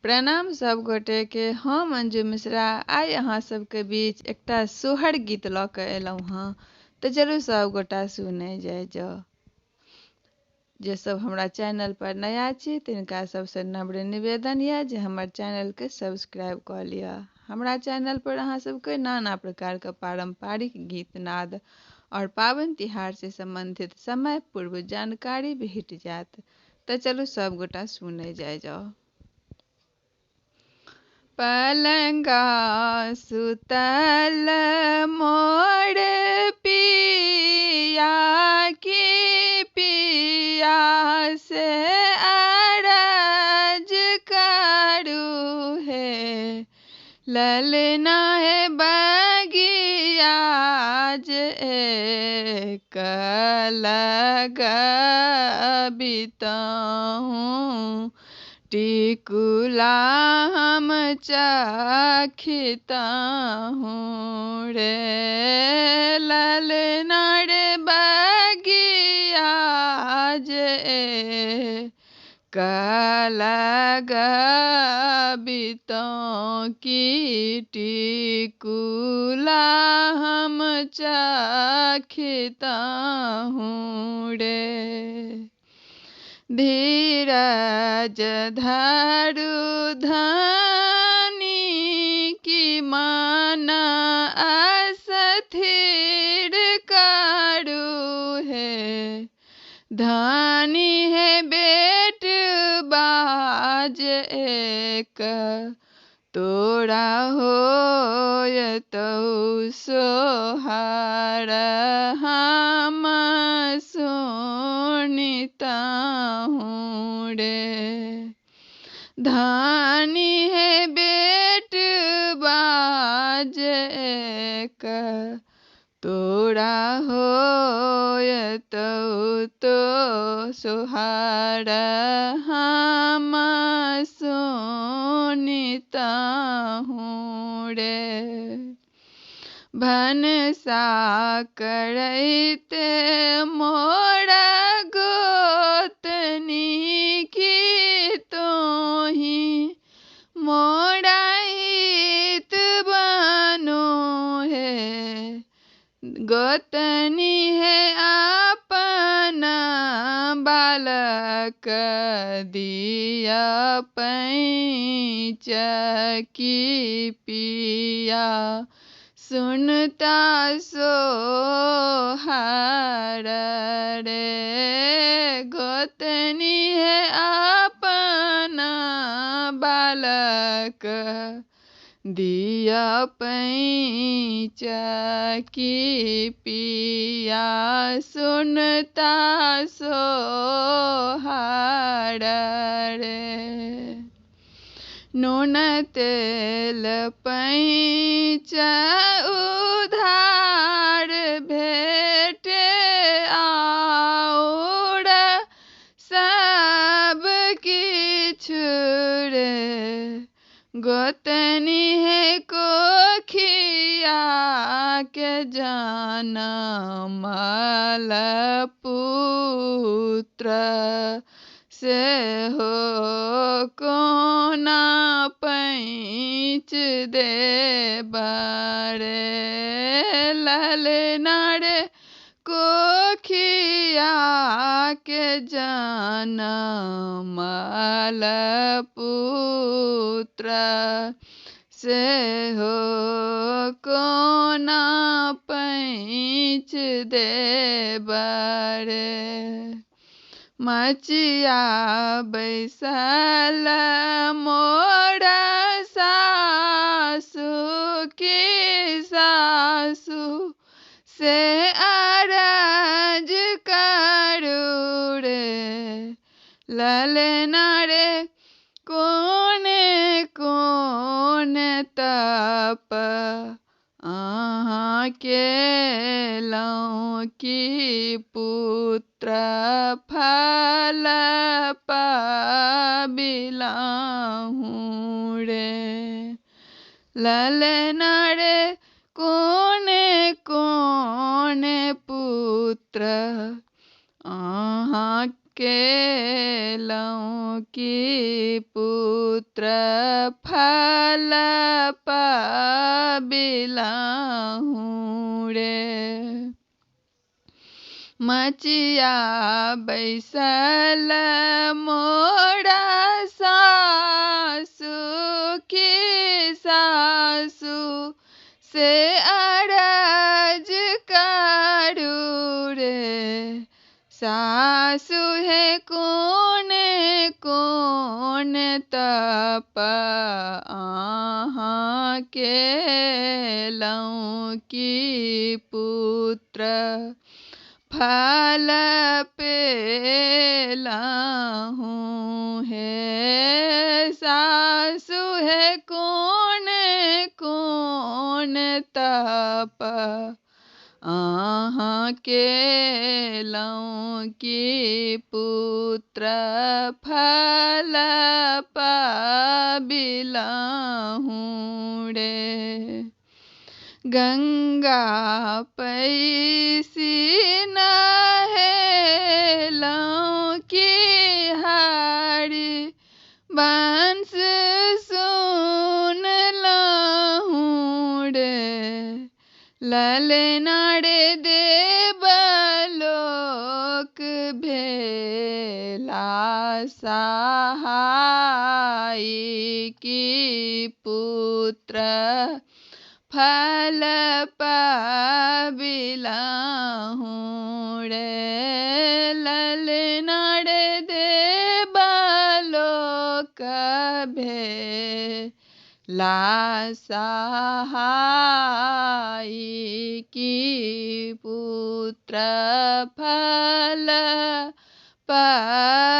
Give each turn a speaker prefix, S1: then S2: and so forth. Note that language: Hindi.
S1: प्रणाम सब गोटे के। हम अंजू मिश्रा आइ अहाँ सबके बीच एकटा सोहर गीत लऽ कऽ एलहुँ हँ, तऽ जरूर सब गोटा सुनै जाओ। जे सब हमरा चैनल पर नया छी तिनका सबसे नम्र निवेदन यऽ जे हमर चैनल के सब्सक्राइब कऽ लिअ। हमरा चैनल पर अहाँ सबके नाना प्रकार के पारंपरिक गीत नाद और पाबनि तिहार से संबंधित समय पूर्व जानकारी भेट जायत। तऽ चलू सब गोटा सुनै जाओ। पलंगा सुतल मोर पिया की पिया से अरज करू हे, ललना है बगिया जे एक लगबितहूँ, टिकुला हम चखिता हूँ रे, ललना रे बगिया जे लगबितहूँ, की टिकुला हम चखिता हूँ रे। धीरज धरु धनी की मन अस्थिर करू हे, धनी है बेट बाज एक तोरा होय तो सोहार हम सुनिता हूँ रे, धनी है बेट बाज एक तोरा होय तो सोहार हम सुनिता हूँ रे। भनसा करैत मोरा गोतनी की तोही मोरा हित बनो है, गोतनी है अपना बालक दिया पैंच की पिया सुनता सोहार रे, गोतनी है अपना बालक दिया पैंच की पिया सुनता सोहार रे। नून तेल पैंच उधार भेटे और सब किछु रे, गोतनी है कोखिया के जनमल पुत्र से हो कोना पैंच देबा रे, ललना रे कोखिया के जनमल पुत्र से हो कोना पैंच देबा रे। मचिया बैसल मोरा सासु की सासु से अरज करू रे, ललना रे कोने कोने तप अहाँ केलहुँ की पुत्र फल पाबिलहुँ रे, ललना रे कोने कोने पुत्र अहाँ केलहुँ की पुत्र पुत्र फल पाबिलाहूँ रे। मचिया बैसल मोरा सासु की सासु से अरज करू रे। सासु है कौन कौन तप आहाँ के लौं की पुत्र फल पेलाहूँ है। सासु है कौन कौन तप आहाँ के लौं की पुत्र फल पाबिलाहूँ रे। गंगा पैसी नहेलौं की हारी बंस सुनलहूँ रे। ललना रे देवलोक भेला सहाय की पुत्र फल पाबिलाहूँ रे। ललना रे देवलोक भेला सहाय की पुत्र फल पाबिलाहूँ